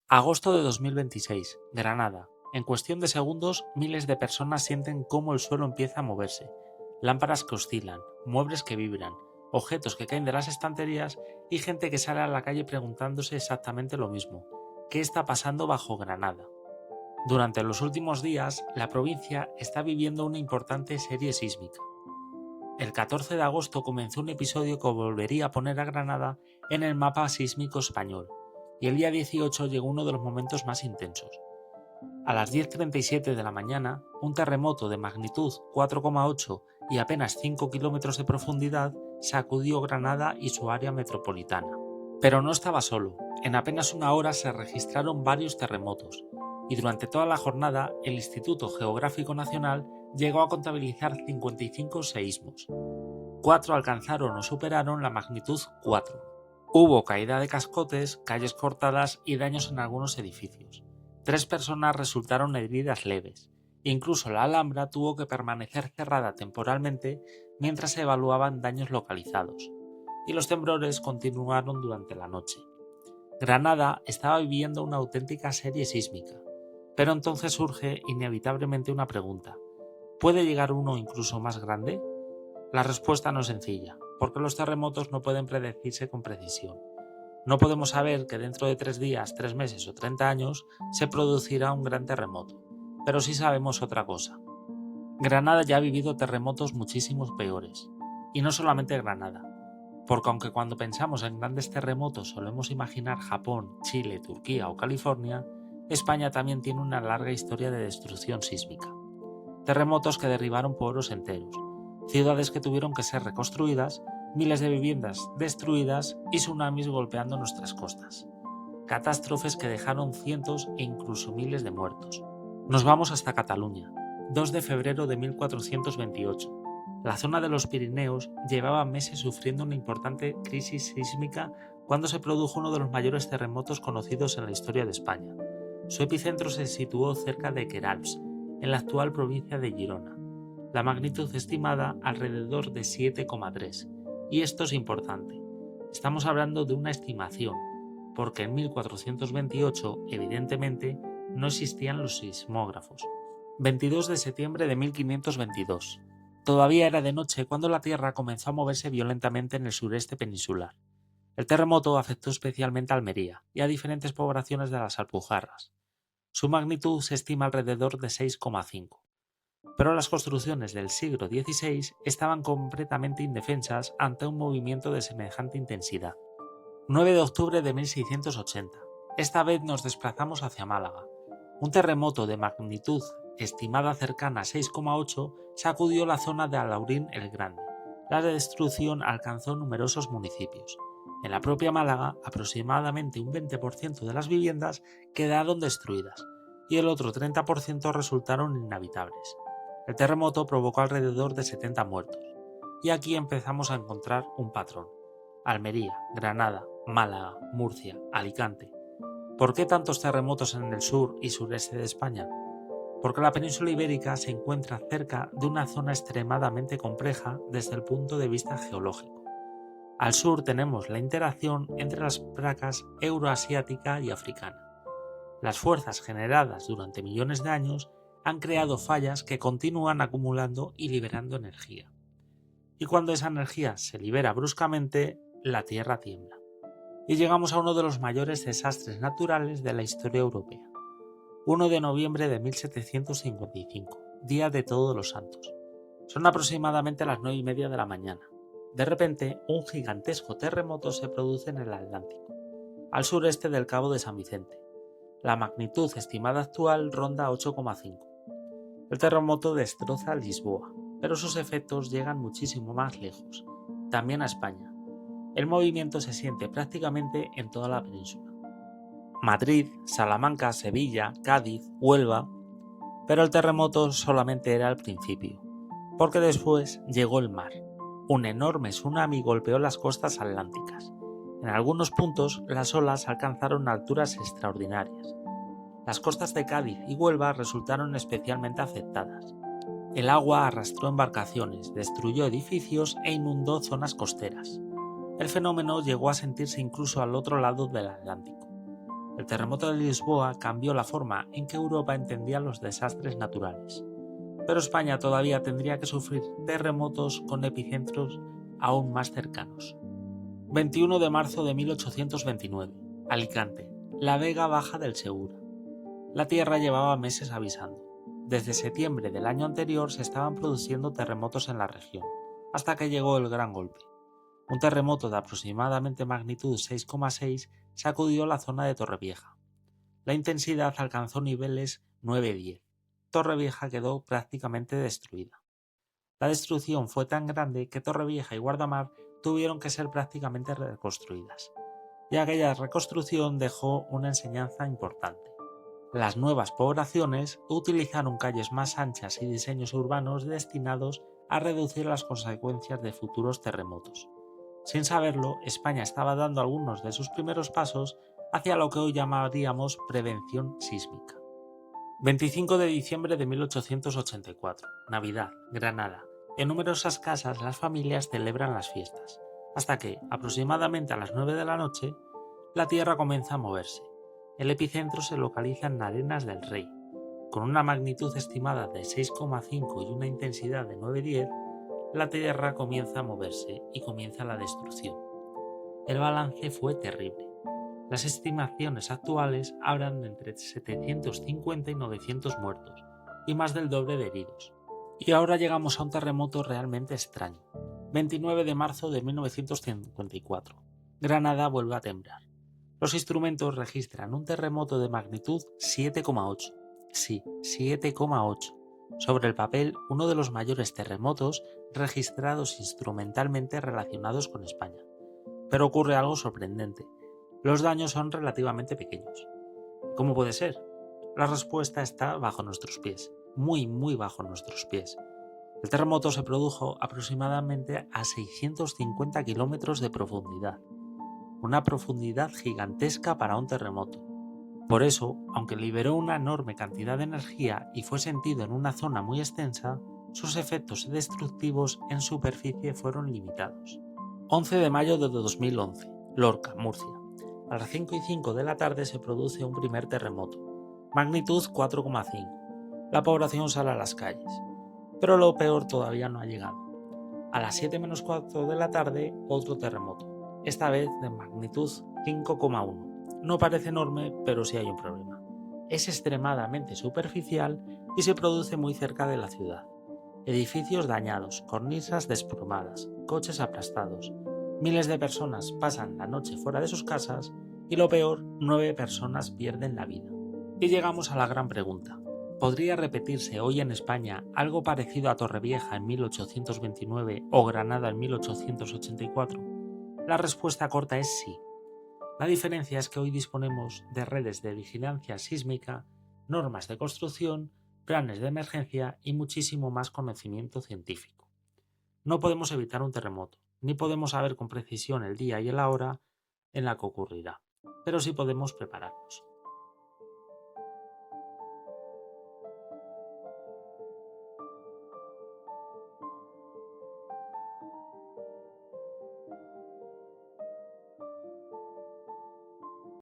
Agosto de 2026, Granada. En cuestión de segundos, miles de personas sienten cómo el suelo empieza a moverse. Lámparas que oscilan, muebles que vibran, objetos que caen de las estanterías y gente que sale a la calle preguntándose exactamente lo mismo. ¿Qué está pasando bajo Granada? Durante los últimos días, la provincia está viviendo una importante serie sísmica. El 14 de agosto comenzó un episodio que volvería a poner a Granada en el mapa sísmico español, y el día 18 llegó uno de los momentos más intensos. A las 10:37 de la mañana, un terremoto de magnitud 4,8 y apenas 5 kilómetros de profundidad sacudió Granada y su área metropolitana. Pero no estaba solo, en apenas una hora se registraron varios terremotos, y durante toda la jornada el Instituto Geográfico Nacional llegó a contabilizar 55 seísmos. 4 alcanzaron o superaron la magnitud 4. Hubo caída de cascotes, calles cortadas y daños en algunos edificios. 3 personas resultaron heridas leves. Incluso la Alhambra tuvo que permanecer cerrada temporalmente mientras se evaluaban daños localizados. Y los temblores continuaron durante la noche. Granada estaba viviendo una auténtica serie sísmica. Pero entonces surge inevitablemente una pregunta. ¿Puede llegar uno incluso más grande? La respuesta no es sencilla, porque los terremotos no pueden predecirse con precisión. No podemos saber que dentro de 3 días, 3 meses o 30 años se producirá un gran terremoto, pero sí sabemos otra cosa. Granada ya ha vivido terremotos muchísimos peores, y no solamente Granada, porque aunque cuando pensamos en grandes terremotos solemos imaginar Japón, Chile, Turquía o California, España también tiene una larga historia de destrucción sísmica. Terremotos que derribaron pueblos enteros, ciudades que tuvieron que ser reconstruidas, miles de viviendas destruidas y tsunamis golpeando nuestras costas. Catástrofes que dejaron cientos e incluso miles de muertos. Nos vamos hasta Cataluña, 2 de febrero de 1428. La zona de los Pirineos llevaba meses sufriendo una importante crisis sísmica cuando se produjo uno de los mayores terremotos conocidos en la historia de España. Su epicentro se situó cerca de Queralbs, en la actual provincia de Girona. La magnitud estimada alrededor de 7,3. Y esto es importante. Estamos hablando de una estimación, porque en 1428, evidentemente, no existían los sismógrafos. 22 de septiembre de 1522. Todavía era de noche cuando la Tierra comenzó a moverse violentamente en el sureste peninsular. El terremoto afectó especialmente a Almería y a diferentes poblaciones de las Alpujarras. Su magnitud se estima alrededor de 6,5. Pero las construcciones del siglo XVI estaban completamente indefensas ante un movimiento de semejante intensidad. 9 de octubre de 1680. Esta vez nos desplazamos hacia Málaga. Un terremoto de magnitud estimada cercana a 6,8 sacudió la zona de Alhaurín el Grande. La destrucción alcanzó numerosos municipios. En la propia Málaga, aproximadamente un 20% de las viviendas quedaron destruidas y el otro 30% resultaron inhabitables. El terremoto provocó alrededor de 70 muertos. Y aquí empezamos a encontrar un patrón. Almería, Granada, Málaga, Murcia, Alicante. ¿Por qué tantos terremotos en el sur y sureste de España? Porque la península ibérica se encuentra cerca de una zona extremadamente compleja desde el punto de vista geológico. Al sur tenemos la interacción entre las placas euroasiática y africana. Las fuerzas generadas durante millones de años han creado fallas que continúan acumulando y liberando energía. Y cuando esa energía se libera bruscamente, la Tierra tiembla. Y llegamos a uno de los mayores desastres naturales de la historia europea. 1 de noviembre de 1755, Día de Todos los Santos. Son aproximadamente las 9:30 de la mañana. De repente, un gigantesco terremoto se produce en el Atlántico, al sureste del Cabo de San Vicente. La magnitud estimada actual ronda 8,5. El terremoto destroza Lisboa, pero sus efectos llegan muchísimo más lejos, también a España. El movimiento se siente prácticamente en toda la península. Madrid, Salamanca, Sevilla, Cádiz, Huelva. Pero el terremoto solamente era el principio, porque después llegó el mar. Un enorme tsunami golpeó las costas atlánticas. En algunos puntos las olas alcanzaron alturas extraordinarias. Las costas de Cádiz y Huelva resultaron especialmente afectadas. El agua arrastró embarcaciones, destruyó edificios e inundó zonas costeras. El fenómeno llegó a sentirse incluso al otro lado del Atlántico. El terremoto de Lisboa cambió la forma en que Europa entendía los desastres naturales, pero España todavía tendría que sufrir terremotos con epicentros aún más cercanos. 21 de marzo de 1829, Alicante, la Vega Baja del Segura. La Tierra llevaba meses avisando. Desde septiembre del año anterior se estaban produciendo terremotos en la región, hasta que llegó el gran golpe. Un terremoto de aproximadamente magnitud 6,6 sacudió la zona de Torrevieja. La intensidad alcanzó niveles 9-10. Torrevieja quedó prácticamente destruida. La destrucción fue tan grande que Torrevieja y Guardamar tuvieron que ser prácticamente reconstruidas, y aquella reconstrucción dejó una enseñanza importante. Las nuevas poblaciones utilizaron calles más anchas y diseños urbanos destinados a reducir las consecuencias de futuros terremotos. Sin saberlo, España estaba dando algunos de sus primeros pasos hacia lo que hoy llamaríamos prevención sísmica. 25 de diciembre de 1884, Navidad, Granada. En numerosas casas las familias celebran las fiestas, hasta que, aproximadamente a las 9 de la noche, la Tierra comienza a moverse. El epicentro se localiza en Arenas del Rey. Con una magnitud estimada de 6,5 y una intensidad de 9-10, la Tierra comienza a moverse y comienza la destrucción. El balance fue terrible. Las estimaciones actuales hablan de entre 750 y 900 muertos y más del doble de heridos. Y ahora llegamos a un terremoto realmente extraño. 29 de marzo de 1954. Granada vuelve a temblar. Los instrumentos registran un terremoto de magnitud 7,8. Sí, 7,8. Sobre el papel, uno de los mayores terremotos registrados instrumentalmente relacionados con España. Pero ocurre algo sorprendente. Los daños son relativamente pequeños. ¿Cómo puede ser? La respuesta está bajo nuestros pies, muy bajo nuestros pies. El terremoto se produjo aproximadamente a 650 kilómetros de profundidad. Una profundidad gigantesca para un terremoto. Por eso, aunque liberó una enorme cantidad de energía y fue sentido en una zona muy extensa, sus efectos destructivos en superficie fueron limitados. 11 de mayo de 2011, Lorca, Murcia. A las 5:05 de la tarde se produce un primer terremoto, magnitud 4,5. La población sale a las calles, pero lo peor todavía no ha llegado. A las 7:04 de la tarde, otro terremoto, esta vez de magnitud 5,1. No parece enorme, pero sí hay un problema. Es extremadamente superficial y se produce muy cerca de la ciudad. Edificios dañados, cornisas desplomadas, coches aplastados. Miles de personas pasan la noche fuera de sus casas y lo peor, 9 personas pierden la vida. Y llegamos a la gran pregunta. ¿Podría repetirse hoy en España algo parecido a Torrevieja en 1829 o Granada en 1884? La respuesta corta es sí. La diferencia es que hoy disponemos de redes de vigilancia sísmica, normas de construcción, planes de emergencia y muchísimo más conocimiento científico. No podemos evitar un terremoto, ni podemos saber con precisión el día y la hora en la que ocurrirá, pero sí podemos prepararnos.